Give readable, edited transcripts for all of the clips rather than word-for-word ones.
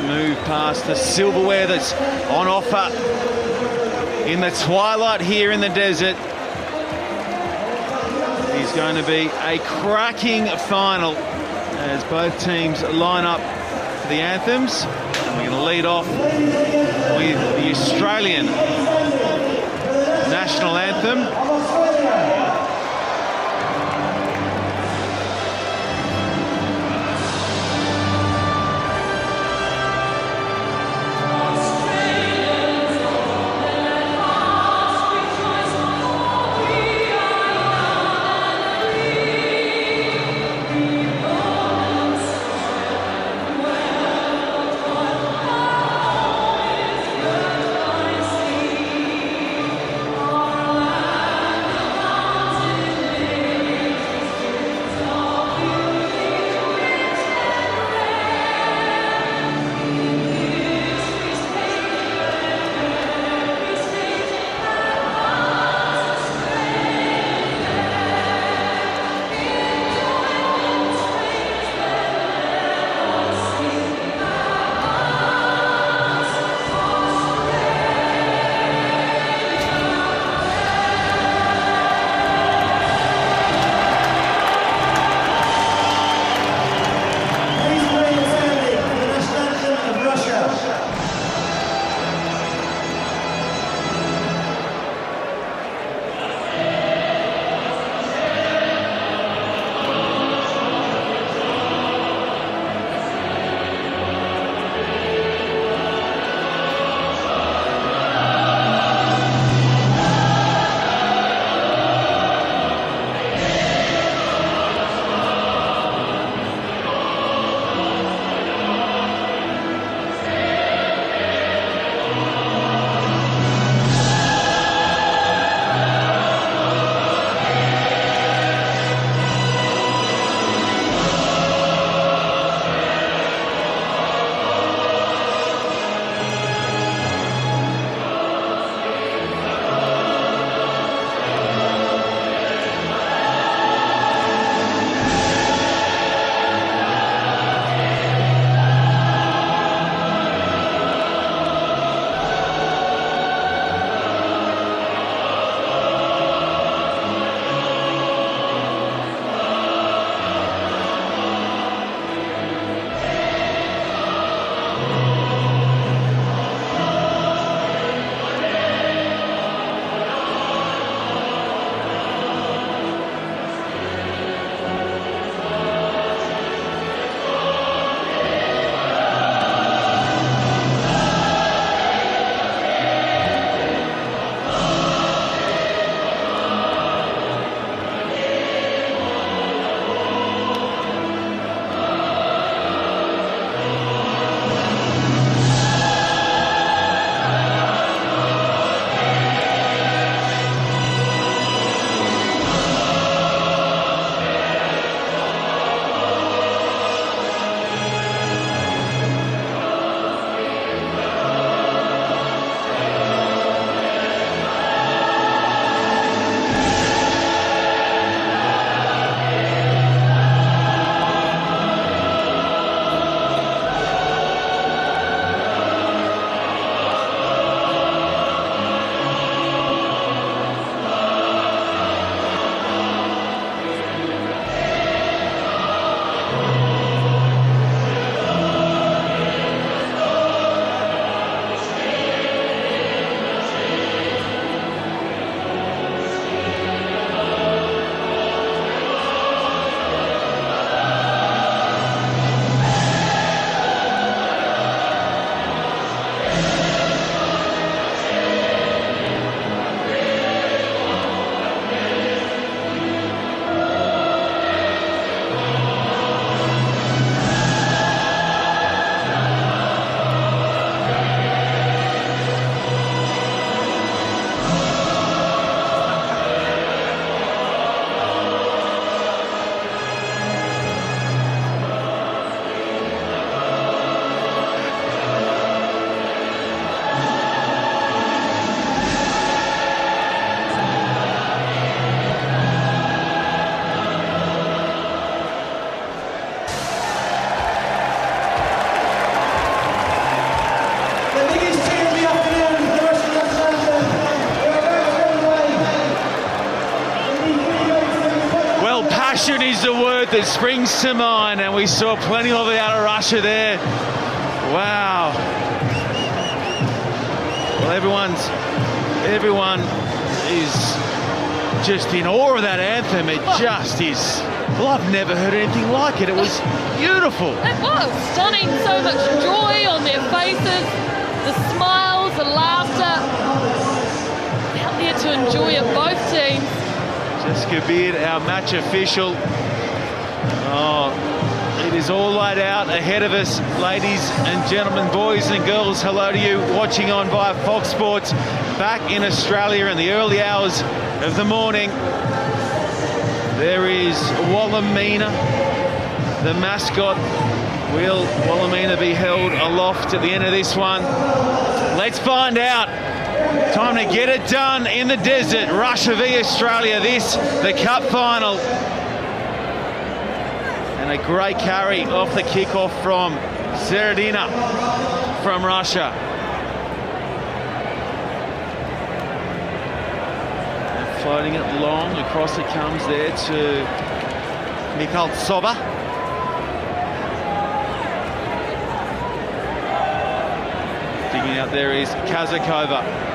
move past the silverware that's on offer in the twilight here in the desert. It's going to be a cracking final as both teams line up for the anthems. And we're going to lead off with the Australian national anthem. Passion is the word that springs to mind, and we saw plenty of it out of Russia there. Wow. Well, everyone is just in awe of that anthem. It just is. Well, I've never heard anything like it. It was beautiful. It was stunning. So much joy on their faces, the smiles, the laughter. Out there to enjoy it, both teams. Jessica Beard, our match official. Oh, it is all laid out ahead of us, ladies and gentlemen, boys and girls. Hello to you watching on via Fox Sports back in Australia in the early hours of the morning. There is Wallamina, the mascot. Will Wallamina be held aloft at the end of this one? Let's find out. Time to get it done in the desert. Russia v Australia, this, the cup final. And a great carry off the kickoff from Seredina from Russia. And floating it long, across it comes there to Mikhaltsova. Digging out there is Kazakova.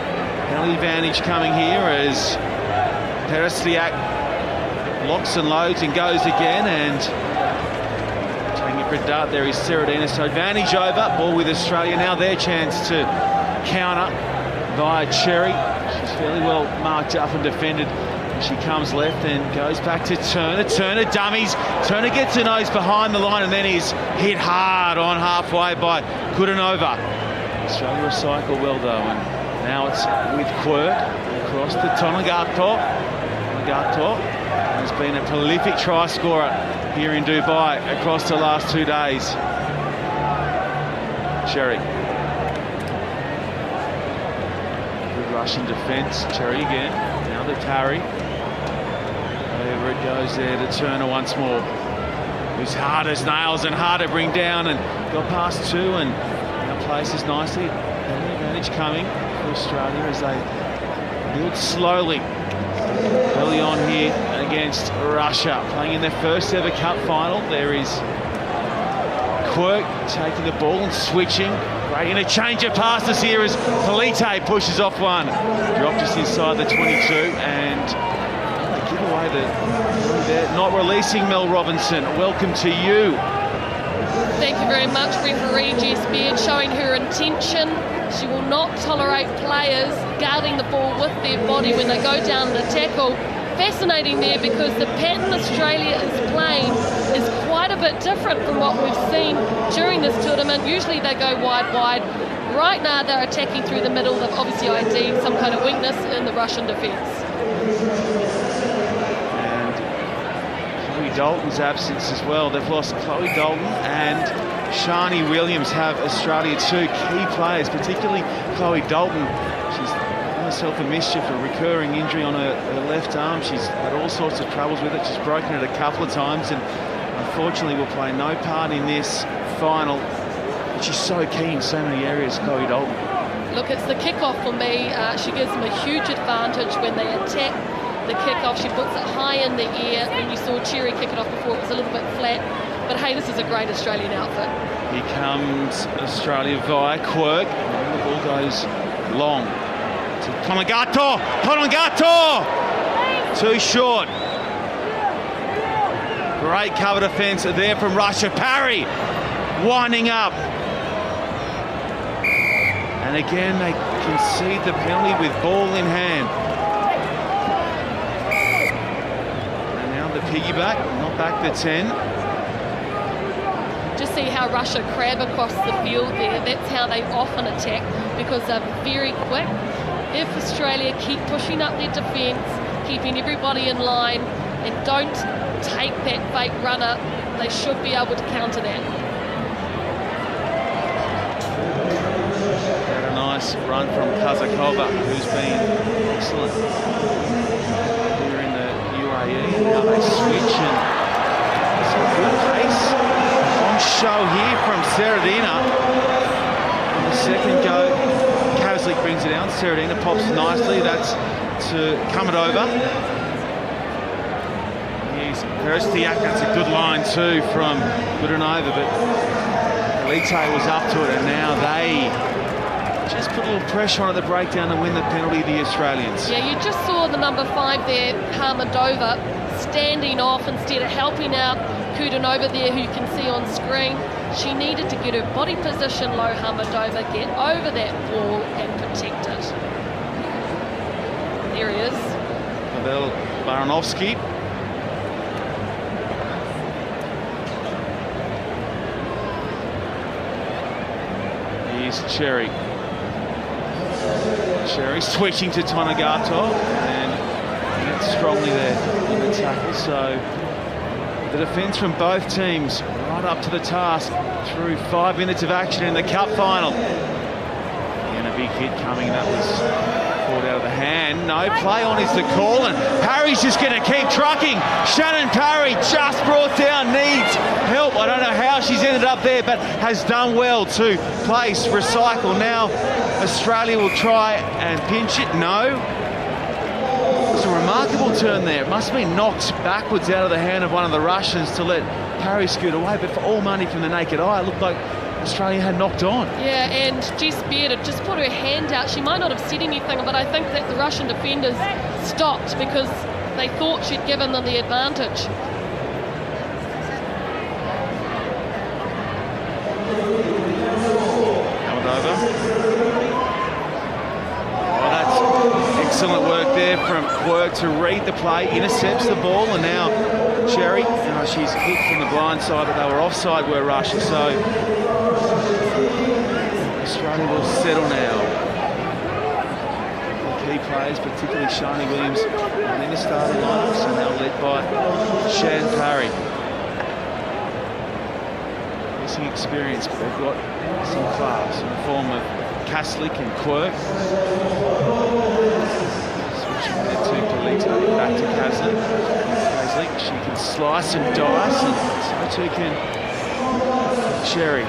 Penalty advantage coming here as Perestiak locks and loads and goes again, and taking it for a dart there is Seredina. So advantage over, ball with Australia. Now their chance to counter via Cherry. She's fairly well marked up and defended. She comes left and goes back to Turner. Turner dummies. Turner gets her nose behind the line and then is hit hard on halfway by Kudanova. Australia recycle well though, and now it's with Quirk across to Tonagato. Tonagato has been a prolific try scorer here in Dubai across the last 2 days. Cherry. Good Russian defence. Cherry again. Now the parry. Over it goes there to Turner once more. Who's hard as nails and hard to bring down, and got past two and now places nicely. And the advantage coming for Australia as they build slowly early on here against Russia. Playing in their first ever cup final. There is Quirk taking the ball and switching. Great interchange of passes here as Polite pushes off one. Dropped just inside the 22, and they give away they're not releasing Mel Robinson. Welcome to you. Thank you very much, referee Jess Beard, showing her intention. She will not tolerate players guarding the ball with their body when they go down the tackle. Fascinating there, because the pattern Australia is playing is quite a bit different from what we've seen during this tournament. Usually they go wide. Right now they're attacking through the middle. They've obviously ID'd some kind of weakness in the Russian defence. Dalton's absence as well. They've lost Chloe Dalton and Shani Williams have Australia two key players, particularly Chloe Dalton. She's done herself a mischief, a recurring injury on her left arm. She's had all sorts of troubles with it. She's broken it a couple of times and unfortunately will play no part in this final. But she's so key in so many areas, Chloe Dalton. Look, it's the kickoff for me. She gives them a huge advantage when they attack the kickoff. She puts it high in the air. When you saw Cherry kick it off before, it was a little bit flat. But hey, this is a great Australian outfit. Here comes Australia via Quirk. And the ball goes long to Tonagato. Tonagato! Too short. Great cover defence there from Russia. Parry winding up. And again, they concede the penalty with ball in hand. Piggyback, not back the 10. Just see how Russia crab across the field there. That's how they often attack, because they're very quick. If Australia keep pushing up their defence, keeping everybody in line, and don't take that fake runner, they should be able to counter that. Had a nice run from Kazakova, who's been excellent. Now they switch, and it's a good pace on show here from Seredina. On the second go, Kazlik brings it down. Seredina pops nicely. That's to come it over. Geez, Perestiak, that's a good line too from Kudanova, but Elite was up to it, and now they just put a little pressure on at the breakdown and win the penalty, the Australians. Yeah, you just saw the number 5 there, Hamadova, standing off instead of helping out Kudanova there, who you can see on screen. She needed to get her body position low, Hamadova, get over that ball and protect it. There he is. Pavel Baranovsky. Here's Cherry. Cherry switching to Tonegato, and that's strongly there in the tackle. So the defence from both teams right up to the task through 5 minutes of action in the cup final. And a big hit coming, that was caught out of the hand. No, play on is the call, and Parry's just going to keep trucking. Shannon Parry just brought down, needs help. I don't know how she's ended up there, but has done well to place, recycle. Now Australia will try and pinch it. No. It's a remarkable turn there. It must have been knocked backwards out of the hand of one of the Russians to let Parry scoot away, but for all money from the naked eye, it looked like Australia had knocked on. Yeah, and Jess Beard had just put her hand out. She might not have said anything, but I think that the Russian defenders stopped because they thought she'd given them the advantage. Hamadova. Oh, that's excellent work there from Quirk to read the play, intercepts the ball, and now Cherry, she's hit from the blind side, but they were offside, were Russia, so Australia will settle now. The key players, particularly Shani Williams, and in the starting lineup, so now led by Shan Parry. Missing experience, but they've got some class in the form of Kaslik and Quirk. Switching there to Polito, back to Kaslik. She can slice and dice, and so too can Cherry.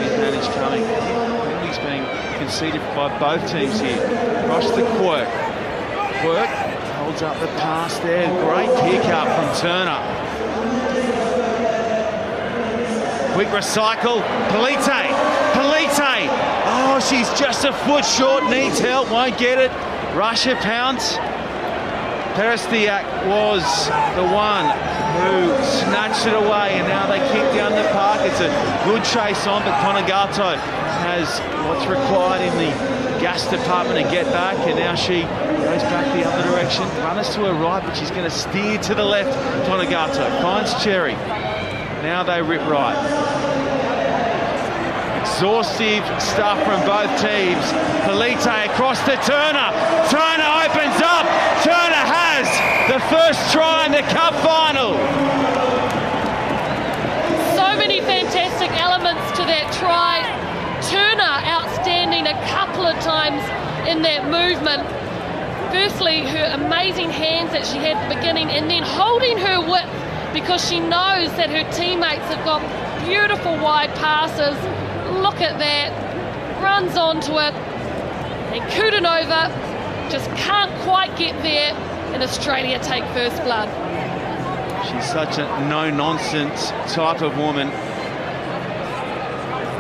Advantage coming. Penalties being conceded by both teams here. Across the Quirk. Quirk holds up the pass there. Great pick up from Turner. Quick recycle. Polite. Polite. Oh, she's just a foot short. Needs help. Won't get it. Russia pounce. Perestiak was the one who snatched it away, and now they kick down the park. It's a good chase on, but Tonegato has what's required in the gas department to get back, and now she goes back the other direction. Runners to her right, but she's going to steer to the left. Tonegato finds Cherry. Now they rip right. Exhaustive stuff from both teams. Polite across to Turner. Turner opens up. Turner has the first try in the cup final. So many fantastic elements to that try. Turner outstanding a couple of times in that movement. Firstly, her amazing hands that she had at the beginning, and then holding her width because she knows that her teammates have got beautiful wide passes. Look at that, runs onto it, and Kudanova just can't quite get there, and Australia take first blood. She's such a no-nonsense type of woman,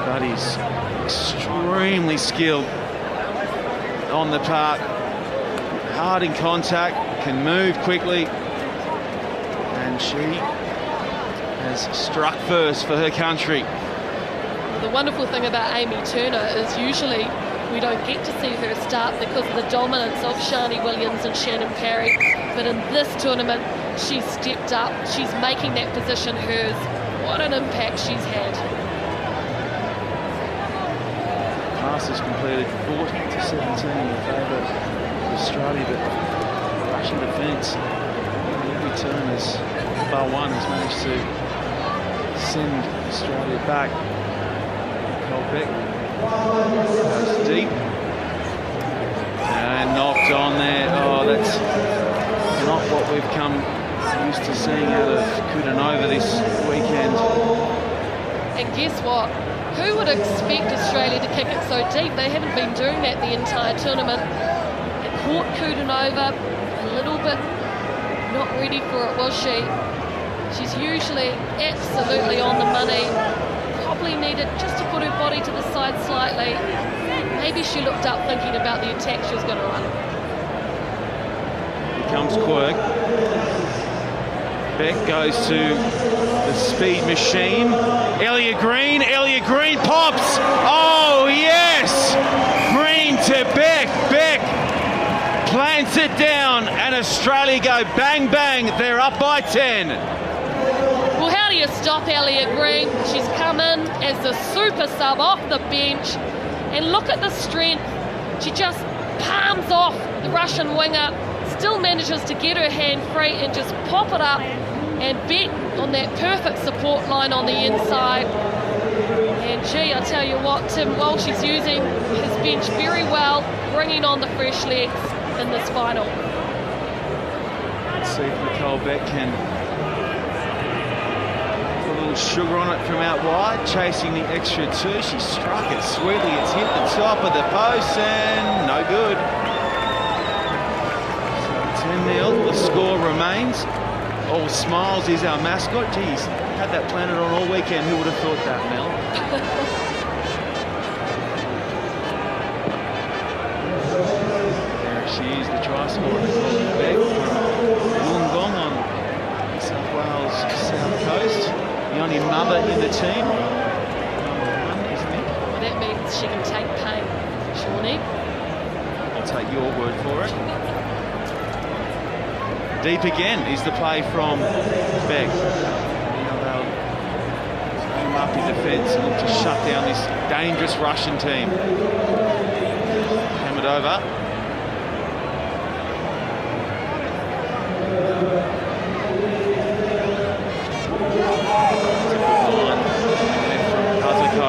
but is extremely skilled on the park, hard in contact, can move quickly, and she has struck first for her country. The wonderful thing about Amy Turner is usually we don't get to see her start because of the dominance of Shani Williams and Shannon Parry, but in this tournament she's stepped up, she's making that position hers. What an impact she's had. Pass is completed 40-17 in favour of Australia, but Russian defence every turn as bar one has managed to send Australia back. Colbeck goes deep and knocked on there. Oh, that's not what we've come used to seeing out of Kudanova this weekend. And guess what? Who would expect Australia to kick it so deep? They haven't been doing that the entire tournament. It caught Kudanova a little bit not ready for it, was she? She's usually absolutely on the money. Probably needed just to put her body to the side slightly. Maybe she looked up thinking about the attack she was going to run. Here comes Quirk. Beck goes to the speed machine. Elliot Green pops! Oh, yes! Green to Beck. Beck plants it down, and Australia go bang, bang. They're up by 10. Well, how do you stop Elliot Green? She's come in as the super sub off the bench. And look at the strength. She just palms off the Russian winger, still manages to get her hand free and just pop it up, and Beck on that perfect support line on the inside. And gee, I tell you what, Tim Walsh is using his bench very well, bringing on the fresh legs in this final. Let's see if Nicole Beck can put a little sugar on it from out wide, chasing the extra two. She struck it sweetly. It's hit the top of the post and no good. So 10-0, the score remains. All smiles is our mascot. Geez, had that planted on all weekend. Who would have thought that, Mel? There she is, the try scorer. Beck from Wollongong on New South Wales South Coast. The only mother in the team. Number 1, isn't it? Well, that means she can take pain, Shawnee. I'll take your word for it. Deep again is the play from Beck. Now they'll zoom up in defence and look to shut down this dangerous Russian team. Hammered over.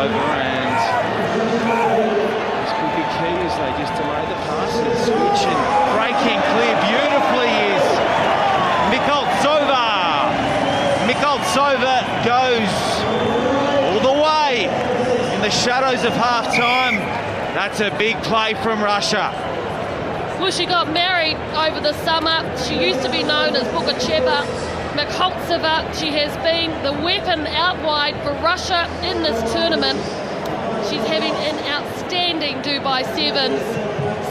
And this could be key as they just delay the pass and switch, and breaking clear beautifully is Mikoltsova. Mikoltsova goes all the way in the shadows of half-time. That's a big play from Russia. Well, she got married over the summer. She used to be known as Bogacheva. Mikoltsova, she has been the weapon out wide for Russia in this tournament. She's having an outstanding Dubai Sevens.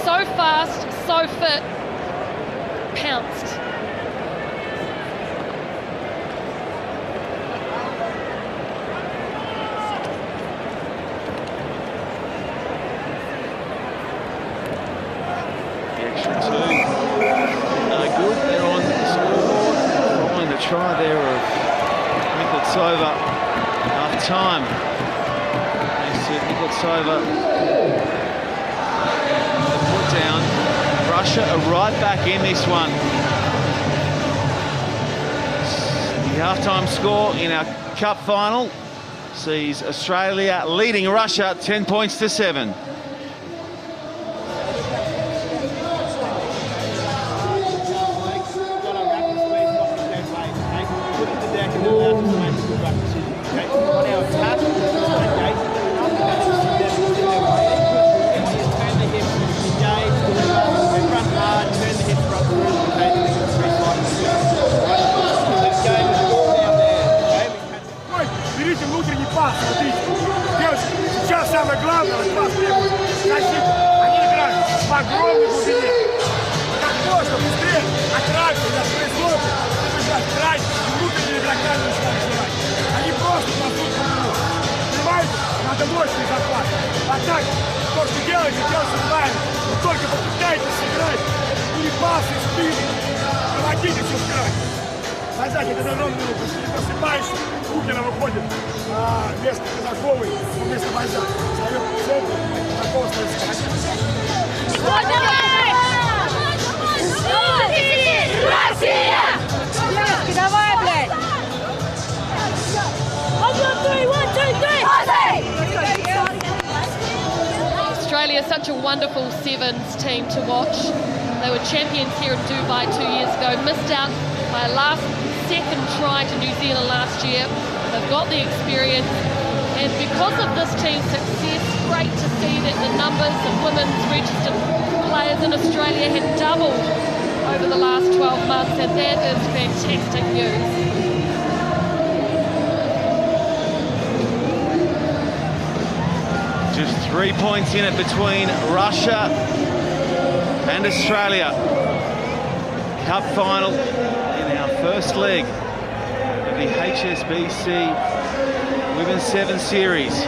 So fast, so fit, pounced. The extra two, no good. They're on the scoreboard. Following the try there of Mikoltsova. Half time. Mikoltsova. Put down. Russia are right back in this one. The half-time score in our cup final sees Australia leading Russia 10 points to 7. Внутренний пас, смотрите. Девочки, сейчас самое главное, пас требует. Значит, они играют в огромной глубине. Как можно быстрее аттракции, да, происходит. Нужно играть крайне, внутренние игрока начинают играть. Они просто пасут по игру. Понимаете? Надо мощный захват. А так, то, что делаете правильно. Но только попытайтесь играть. И пасы, и спины. Проводите все в край. Назад, это огромный минут. Если не просыпаешься, Кукина выходит вместо Казаковой, вместо Бальза. Встает в центр, Казакова становится. Россия! Девочки, давай, блядь! 1, 2, 3! Australia is such a wonderful sevens team to watch. They were champions here in Dubai 2 years ago, missed out by a second try to New Zealand last year. They've got the experience, and because of this team's success, great to see that the numbers of women's registered players in Australia had doubled over the last 12 months, and that is fantastic news. Just 3 points in it between Russia and Australia. Cup final in our first leg of the HSBC Women's 7 Series.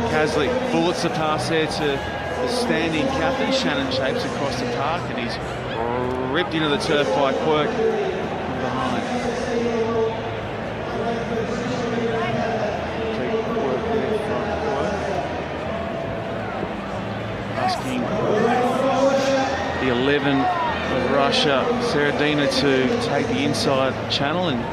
Caslick bullets the pass there to the standing captain, Shannon Shapes, across the park, and he's ripped into the turf by Quirk from behind. Asking the 11 of Russia, Seredina, to take the inside channel, and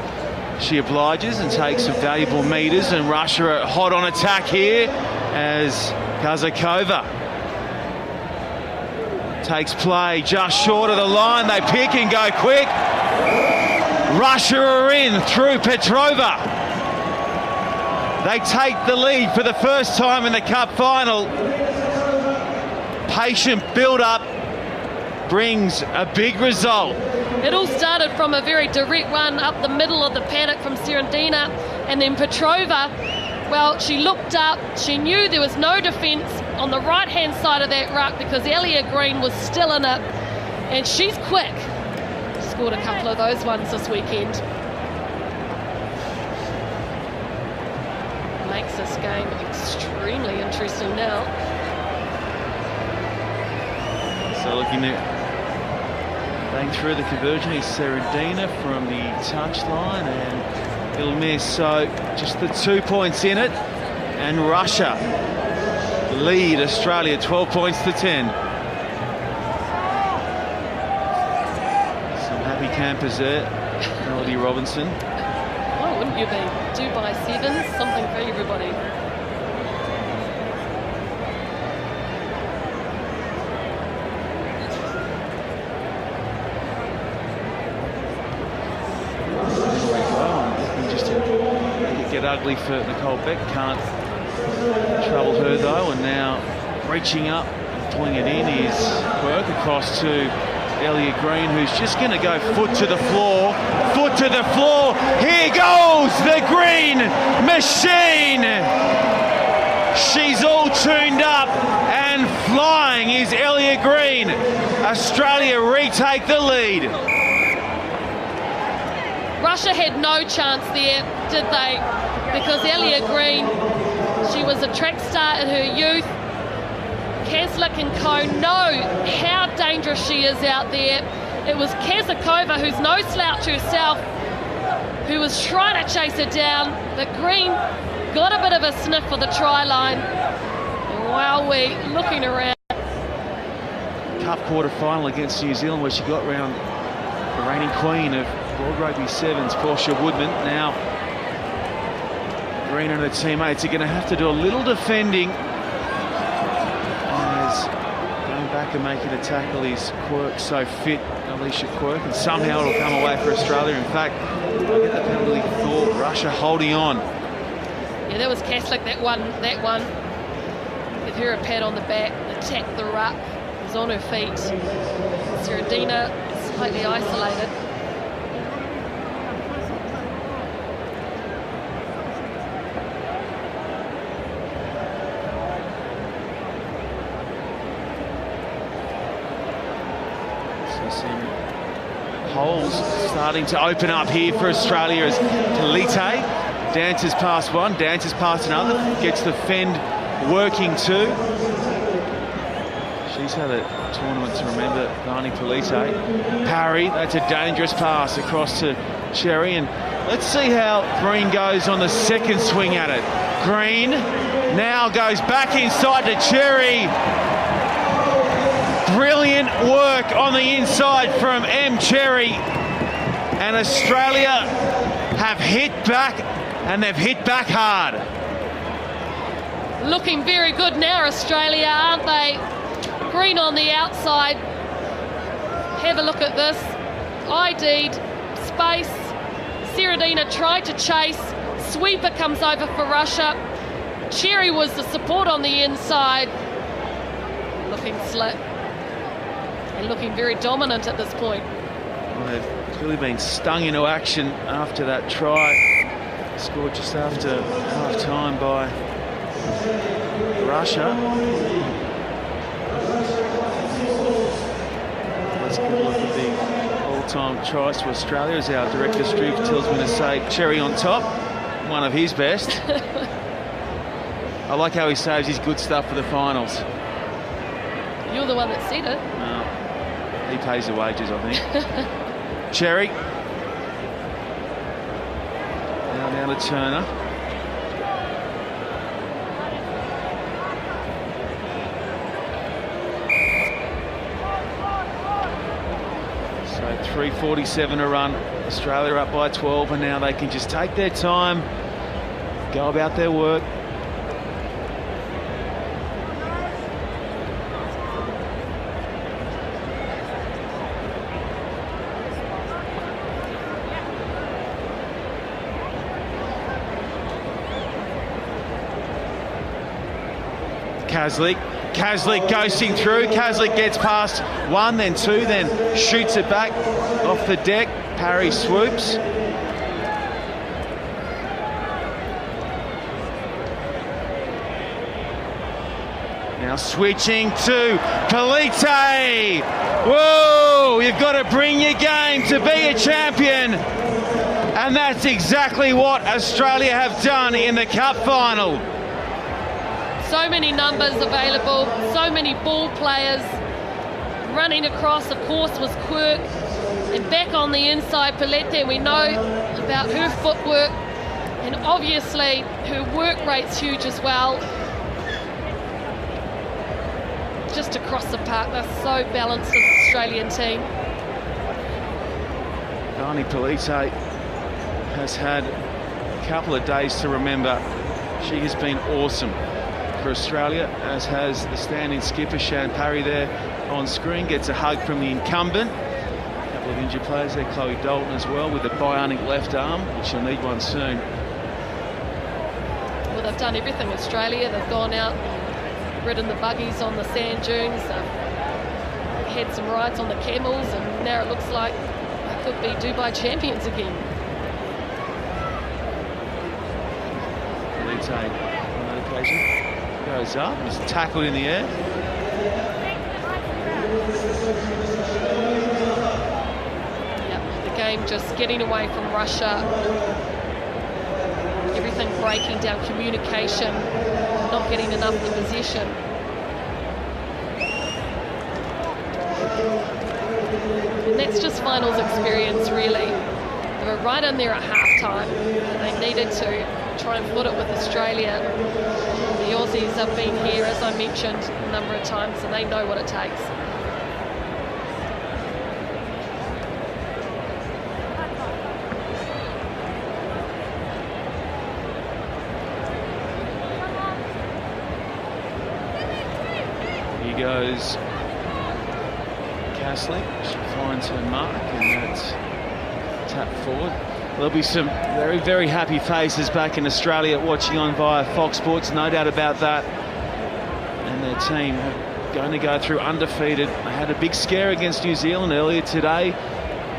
she obliges and takes some valuable meters, and Russia are hot on attack here as Kazakova takes play just short of the line. They pick and go quick. Russia are in through Petrova. They take the lead for the first time in the cup final. Patient build-up brings a big result. It all started from a very direct one up the middle of the paddock from Seredina, and then Petrova, well, she looked up, she knew there was no defence on the right-hand side of that ruck because Ellia Green was still in it, and she's quick. Scored a couple of those ones this weekend. Makes this game extremely interesting now. So looking at going through the conversion is Seredina from the touchline, and it'll miss. So just the 2 points in it, and Russia lead Australia 12 points to 10. Some happy campers there. Melody Robinson. Why wouldn't you be? 2 by 7, something for everybody. Get ugly for Nicole Beck, can't trouble her though, and now reaching up and pulling it in is Quirk across to Ellia Green, who's just going to go foot to the floor. Here goes the Green machine. She's all tuned up and flying is Ellia Green. Australia retake the lead. Russia had no chance there, did they? Because Ellia Green, she was a track star in her youth. Caslick and co know how dangerous she is out there. It was Kazakova, who's no slouch herself, who was trying to chase her down. But Green got a bit of a sniff for the try line. And wowee, looking around. Cup quarter final against New Zealand, where she got round the reigning queen of World Rugby Sevens, Portia Woodman. Now Green and her teammates are going to have to do a little defending, as going back and making a tackle is Quirk, so fit, Alicia Quirk, and somehow it'll come away for Australia. In fact, I get the penalty for Russia holding on. Yeah, that was Caslick, that one. Give her a pat on the back, attack the ruck, was on her feet. Seredina slightly isolated. Some holes starting to open up here for Australia as Talite dances past one, dances past another, gets the fend working too. She's had a tournament to remember, Vani Talite. Parry, that's a dangerous pass across to Cherry, and let's see how Green goes on the second swing at it. Green now goes back inside to Cherry. Brilliant work on the inside from M. Cherry, and Australia have hit back, and they've hit back hard. Looking very good now, Australia, aren't they? Green on the outside. Have a look at this. ID'd, space. Seredina tried to chase. Sweeper comes over for Russia. Cherry was the support on the inside. Looking slick. and looking very dominant at this point. Well, they've clearly been stung into action after that try, scored just after half-time by Russia. Let's get a look at the all-time tries to Australia, as our director Stu tells me to say cherry on top, one of his best. I like how he saves his good stuff for the finals. You're the one that said it. No, he pays the wages, I think. Cherry. Now to Turner. So 3:47 to run. Australia up by 12, and now they can just take their time, go about their work. Caslick ghosting through. Caslick gets past one, then two, then shoots it back off the deck. Parry swoops. Now switching to Polite. Whoa, you've got to bring your game to be a champion. And that's exactly what Australia have done in the cup final. So many numbers available, so many ball players running across. Of course was Quirk, and back on the inside Polite. We know about her footwork, and obviously her work rate's huge as well. Just across the park, they're so balanced, this Australian team. Barney Polite has had a couple of days to remember. She has been awesome for Australia, as has the standing skipper Shan Parry there on screen. Gets a hug from the incumbent. A couple of injured players there, Chloe Dalton as well, with a bionic left arm, which she'll need one soon. Well, they've done everything, Australia. They've gone out and ridden the buggies on the sand dunes. They've had some rides on the camels, and now it looks like they could be Dubai champions again. Polite on that occasion goes up, was tackled in the air. Yep, the game just getting away from Russia. Everything breaking down, communication, not getting enough in possession. And that's just finals experience, really. They were right in there at half-time. They needed to try and foot it with Australia. The Aussies have been here, as I mentioned, a number of times, and they know what it takes. Here goes Caslick. She finds her mark, and that's tap forward. There'll be some very, very happy faces back in Australia watching on via Fox Sports, no doubt about that. And their team are going to go through undefeated. They had a big scare against New Zealand earlier today.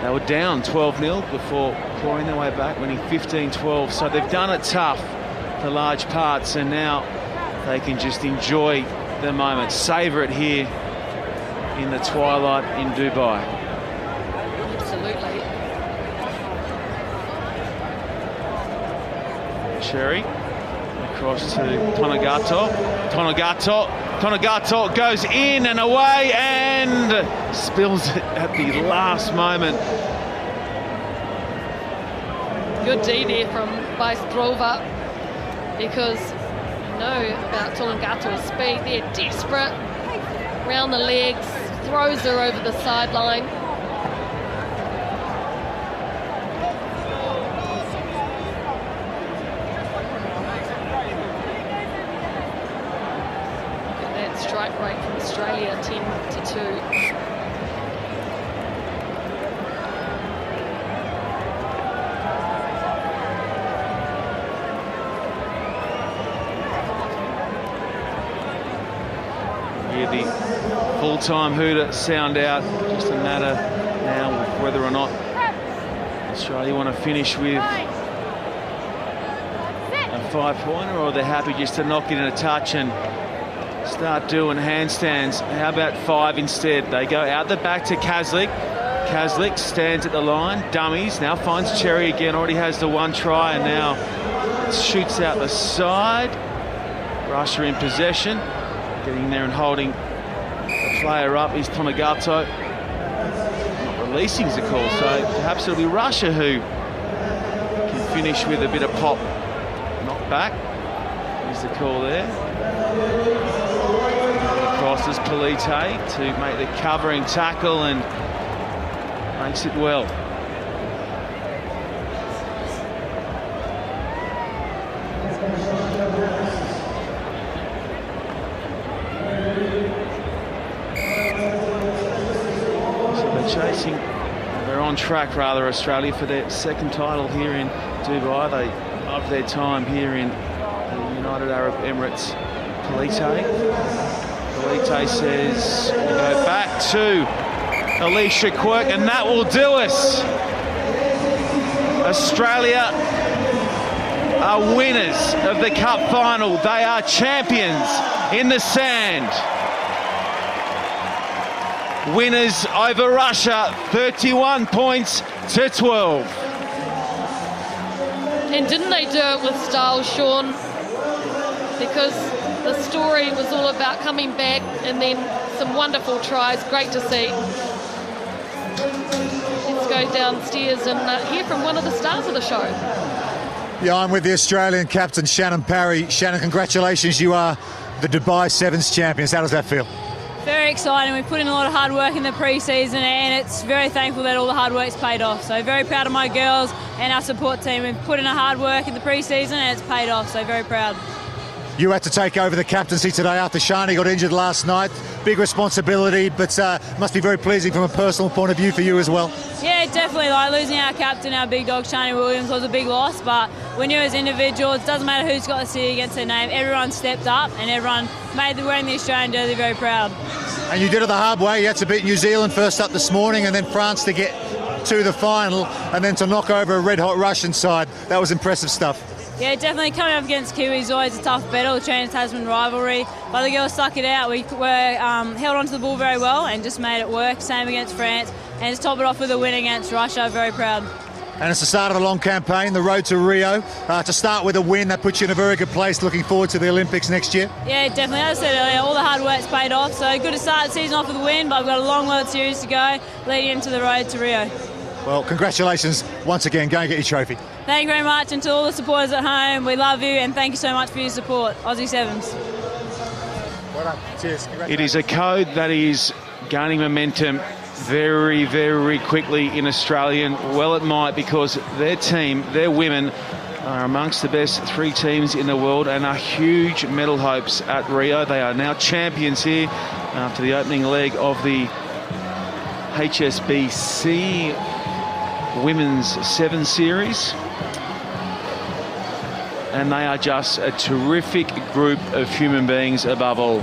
They were down 12-0 before clawing their way back, winning 15-12. So they've done it tough for large parts, and now they can just enjoy the moment, savour it here in the twilight in Dubai. Absolutely. Cherry across to Tonagato. Tonagato goes in and away and spills it at the last moment. Good D there from Baistrova, because you know about Tonagato's speed. They're desperate. Round the legs, throws her over the sideline. Strike rate from Australia, 10-2. Here the full-time hooter sound out. Just a matter now of whether or not Australia want to finish with a 5-pointer, or they're happy just to knock it in a touch and start doing handstands. How about 5 instead? They go out the back to Kazlik. Kazlik stands at the line, dummies, now finds Cherry again, already has the 1 try, and now shoots out the side. Russia in possession, getting there and holding the player up is Tonegato. Not releasing is the call, so perhaps it'll be Russia who can finish with a bit of pop. Not back, is the call there. Crosses Polite to make the covering tackle and makes it well. So they're chasing, they're on track rather, Australia, for their 2nd title here in Dubai. They love their time here in the United Arab Emirates. Polite says we'll go back to Alicia Quirk, and that will do us. Australia are winners of the Cup final. They are champions in the sand. Winners over Russia, 31 points to 12. And didn't they do it with style, Sean? Because the story was all about coming back and then some wonderful tries. Great to see. Let's go downstairs and hear from one of the stars of the show. Yeah, I'm with the Australian captain, Shannon Parry. Shannon, congratulations. You are the Dubai Sevens champions. How does that feel? Very exciting. We've put in a lot of hard work in the pre-season, and it's very thankful that all the hard work's paid off. So very proud of my girls and our support team. We've put in a hard work in the pre-season and it's paid off, so very proud. You had to take over the captaincy today after Shani got injured last night. Big responsibility, but must be very pleasing from a personal point of view for you as well. Yeah, definitely. Like losing our captain, our big dog Shani Williams, was a big loss, but we knew as individuals, it doesn't matter who's got the city against their name, everyone stepped up and everyone made wearing the Australian jersey very proud. And you did it the hard way. You had to beat New Zealand first up this morning and then France to get to the final and then to knock over a red-hot Russian side. That was impressive stuff. Yeah, definitely coming up against Kiwi is always a tough battle, the Trans-Tasman rivalry, but the girls stuck it out. We were held onto the ball very well and just made it work. Same against France, and to top it off with a win against Russia, very proud. And it's the start of a long campaign, the road to Rio. To start with a win, that puts you in a very good place looking forward to the Olympics next year. Yeah, definitely. As I said earlier, all the hard work's paid off, so good to start the season off with a win, but we've got a long World Series to go leading into the road to Rio. Well, congratulations once again. Go and get your trophy. Thank you very much, and to all the supporters at home, we love you and thank you so much for your support. Aussie Sevens. Well done. Cheers. It is a code that is gaining momentum very, very quickly in Australian. Well, it might, because their team, their women, are amongst the best 3 teams in the world and are huge medal hopes at Rio. They are now champions here after the opening leg of the HSBC Women's 7 Series. And they are just a terrific group of human beings above all.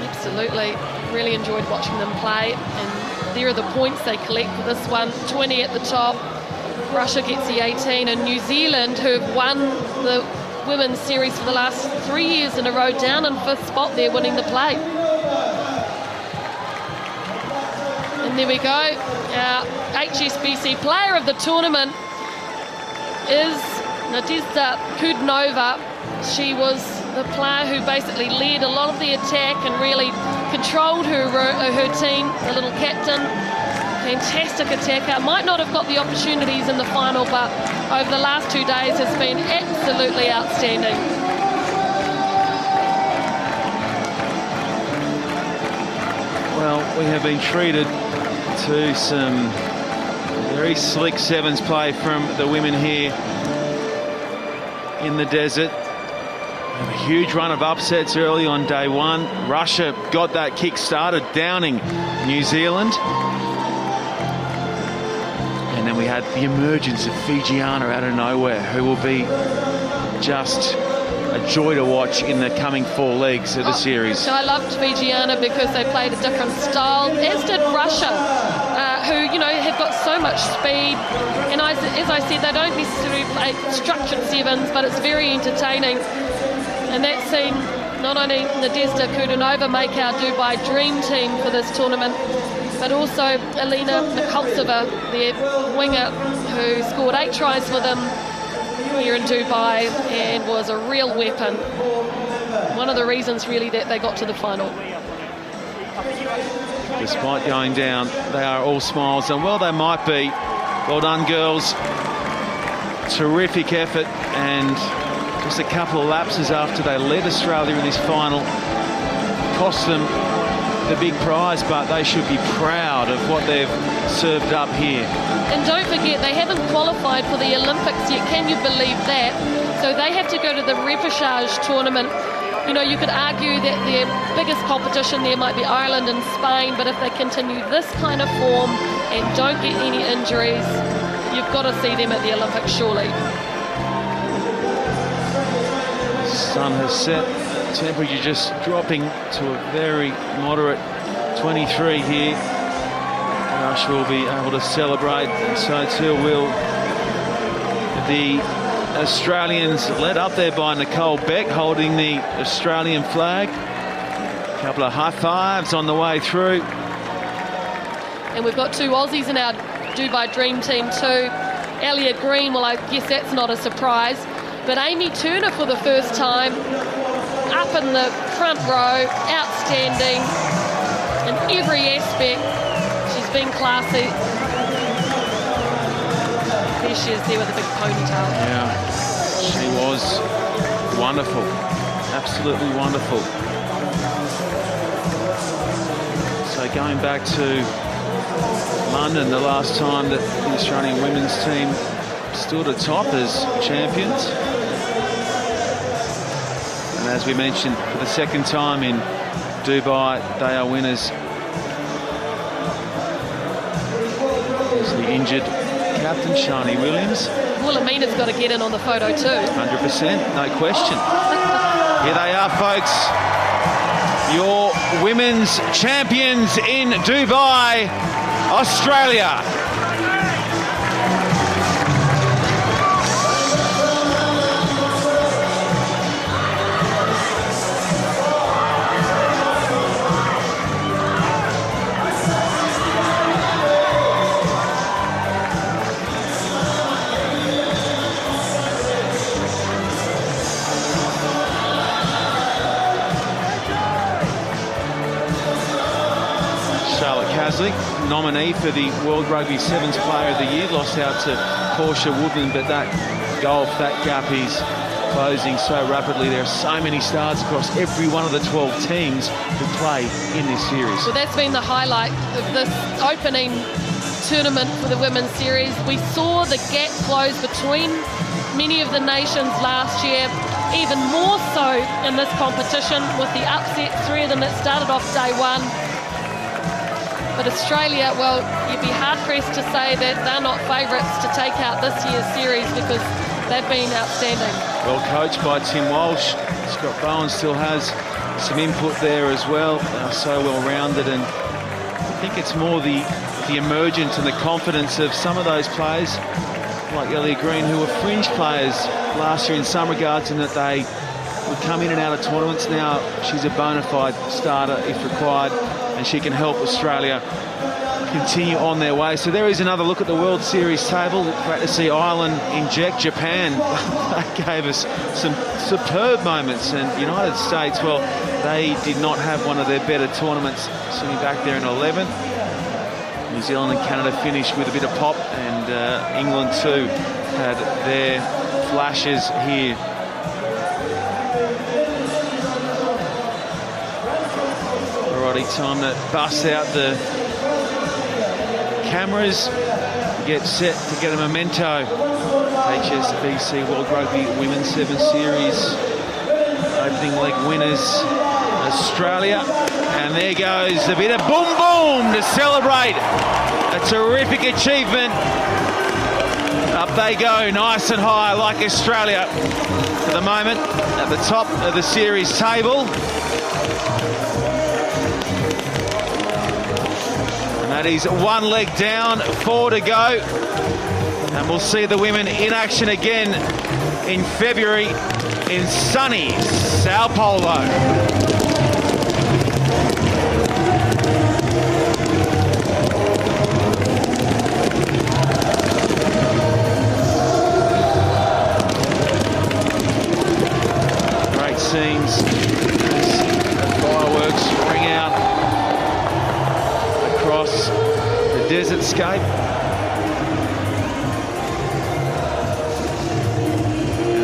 Absolutely. Really enjoyed watching them play, and there are the points they collect for this one. 20 at the top. Russia gets the 18, and New Zealand, who have won the women's series for the last 3 years in a row, down in 5th spot there, winning the play. And there we go. Our HSBC player of the tournament is Nadezhda Kudnova. She was the player who basically led a lot of the attack and really controlled her team, the little captain. Fantastic attacker. Might not have got the opportunities in the final, but over the last 2 days has been absolutely outstanding. Well, we have been treated to some very slick sevens play from the women here in the desert. A huge run of upsets early on day one. Russia got that kick started, downing New Zealand. And then we had the emergence of Fijiana out of nowhere, who will be just a joy to watch in the coming 4 legs of the series. So I loved Fijiana because they played a different style, as did Russia, who, you know, have got so much speed. And as I said, they don't necessarily play structured sevens, but it's very entertaining. And that's seen not only Nadezhda Kudanova make our Dubai Dream Team for this tournament, but also Elena Nikoltseva, their winger, who scored 8 tries for them here in Dubai and was a real weapon. One of the reasons really that they got to the final. Despite going down, they are all smiles, and well, they might be. Well done, girls. Terrific effort, and just a couple of lapses after they led Australia in this final cost them the big prize, but they should be proud of what they've served up here. And don't forget, they haven't qualified for the Olympics yet. Can you believe that? So they have to go to the repechage tournament. You know, you could argue that their biggest competition there might be Ireland and Spain, but if they continue this kind of form and don't get any injuries, you've got to see them at the Olympics, surely. Sun has set, temperature just dropping to a very moderate 23 here. Rush will be able to celebrate, and so too will the Australians, led up there by Nicole Beck, holding the Australian flag. A couple of high fives on the way through. And we've got 2 Aussies in our Dubai Dream Team too. Elliot Green, well, I guess that's not a surprise. But Amy Turner for the first time, up in the front row, outstanding in every aspect. She's been classy. There she is there with a big ponytail. Yeah, she was wonderful, absolutely wonderful. So going back to London, the last time that the Australian women's team stood atop as champions. And as we mentioned, for the second time in Dubai, they are winners. There's the injured captain, Shani Williams. Well, Amina's got to get in on the photo too. 100%, no question. Here they are, folks. Your women's champions in Dubai, Australia. Nominee for the World Rugby Sevens Player of the Year, lost out to Portia Woodman, but that gulf, that gap is closing so rapidly. There are so many stars across every one of the 12 teams who play in this series. Well, that's been the highlight of this opening tournament for the women's series. We saw the gap close between many of the nations last year, even more so in this competition with the upset, 3 of them that started off day 1. But Australia, well, you'd be hard-pressed to say that they're not favourites to take out this year's series because they've been outstanding. Well coached by Tim Walsh. Scott Bowen still has some input there as well. They're so well-rounded, and I think it's more the emergence and the confidence of some of those players, like Elliot Green, who were fringe players last year in some regards, in that they would come in and out of tournaments. Now she's a bona fide starter if required, and she can help Australia continue on their way. So there is another look at the World Series table. Great to see Ireland inject Japan. They gave us some superb moments, and United States, well, they did not have one of their better tournaments, sitting back there in 11th. New Zealand and Canada finished with a bit of pop, and England too had their flashes here. Alrighty, time to bust out the cameras, get set to get a memento. HSBC World Rugby Women's 7 Series opening leg winners, Australia. And there goes a bit of boom boom to celebrate a terrific achievement Up they go, nice and high, like Australia for the moment, at the top of the series table. And that is one leg down, 4 to go. And we'll see the women in action again in February in sunny Sao Paulo. Scenes as fireworks ring out across the desert scape.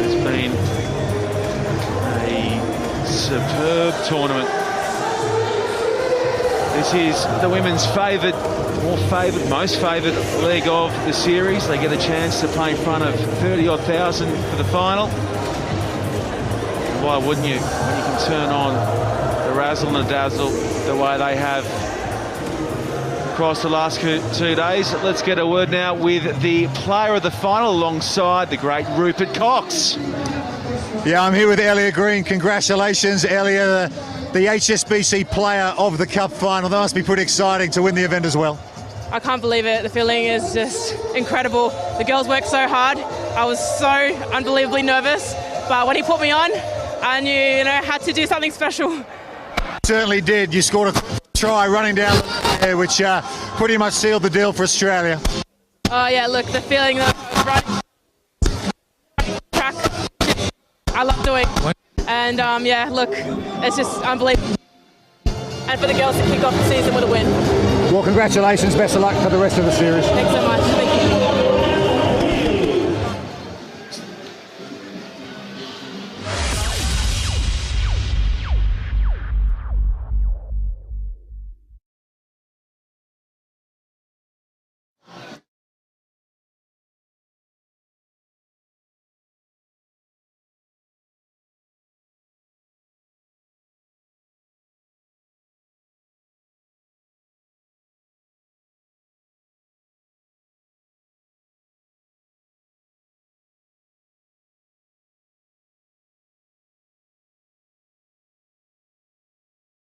It's been a superb tournament. This is the women's most favoured leg of the series. They get a chance to play in front of 30-odd thousand for the final. Why wouldn't you, when you can turn on the razzle and the dazzle the way they have across the last 2 days? Let's get a word now with the player of the final alongside the great Rupert Cox. Yeah, I'm here with Ellia Green. Congratulations, Ellia, the HSBC player of the Cup final. That must be pretty exciting to win the event as well. I can't believe it. The feeling is just incredible. The girls worked so hard. I was so unbelievably nervous, but when he put me on, I knew, had to do something special. Certainly did. You scored a try running down there, which pretty much sealed the deal for Australia. Oh yeah, look, the feeling that track, I love doing. And yeah, look, it's just unbelievable. And for the girls to kick off the season with a win. Well, congratulations. Best of luck for the rest of the series. Thanks so much.